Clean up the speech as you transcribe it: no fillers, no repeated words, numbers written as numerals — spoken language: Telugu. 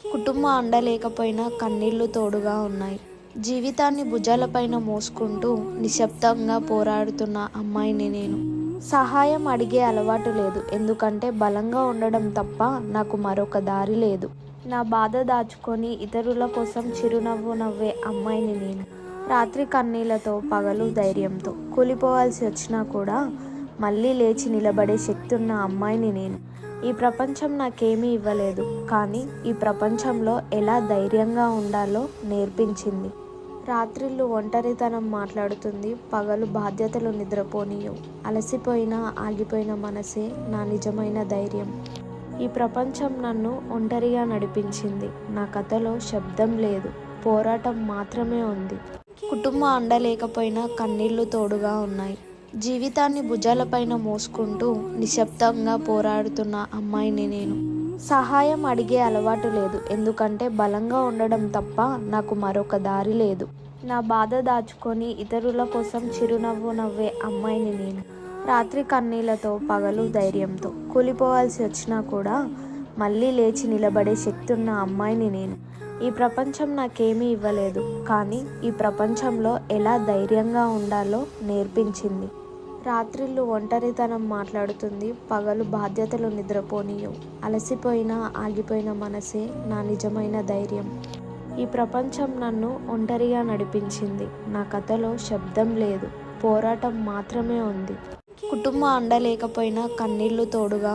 కుటుంబ అండ లేకపోయినా కన్నీళ్లు తోడుగా ఉన్నాయి. జీవితాన్ని భుజాలపైన మోసుకుంటూ నిశ్శబ్దంగా పోరాడుతున్న అమ్మాయిని నేను. సహాయం అడిగే అలవాటు లేదు, ఎందుకంటే బలంగా ఉండడం తప్ప నాకు మరొక దారి లేదు. నా బాధ దాచుకొని ఇతరుల కోసం చిరునవ్వు నవ్వే అమ్మాయిని నేను. రాత్రి కన్నీళ్లతో, పగలు ధైర్యంతో కూలిపోవాల్సి వచ్చినా కూడా మళ్ళీ లేచి నిలబడే శక్తి ఉన్న అమ్మాయిని నేను. ఈ ప్రపంచం నాకేమీ ఇవ్వలేదు, కానీ ఈ ప్రపంచంలో ఎలా ధైర్యంగా ఉండాలో నేర్పించింది. రాత్రిళ్ళు ఒంటరితనం మాట్లాడుతుంది, పగలు బాధ్యతలు నిద్రపోనీయవు. అలసిపోయినా ఆగిపోయిన మనసే నా నిజమైన ధైర్యం. ఈ ప్రపంచం నన్ను ఒంటరిగా నడిపించింది. నా కథలో శబ్దం లేదు, పోరాటం మాత్రమే ఉంది. కుటుంబ అండ లేకపోయినా కన్నీళ్లు తోడుగా ఉన్నాయి. జీవితాన్ని భుజాలపైన మోసుకుంటూ నిశ్శబ్దంగా పోరాడుతున్న అమ్మాయిని నేను. సహాయం అడిగే అలవాటు లేదు, ఎందుకంటే బలంగా ఉండడం తప్ప నాకు మరొక దారి లేదు. నా బాధ దాచుకొని ఇతరుల కోసం చిరునవ్వు నవ్వే అమ్మాయిని నేను. రాత్రి కన్నీళ్లతో, పగలు ధైర్యంతో కూలిపోవాల్సి వచ్చినా కూడా మళ్ళీ లేచి నిలబడే శక్తి ఉన్న అమ్మాయిని నేను. ఈ ప్రపంచం నాకేమీ ఇవ్వలేదు, కానీ ఈ ప్రపంచంలో ఎలా ధైర్యంగా ఉండాలో నేర్పించింది. రాత్రిళ్ళు ఒంటరితనం మాట్లాడుతుంది, పగలు బాధ్యతలు నిద్రపోనీయవు. అలసిపోయినా ఆగిపోయిన మనసే నా నిజమైన ధైర్యం. ఈ ప్రపంచం నన్ను ఒంటరిగా నడిపించింది. నా కథలో శబ్దం లేదు, పోరాటం మాత్రమే ఉంది. కుటుంబ అండ లేకపోయినా కన్నీళ్లు తోడుగా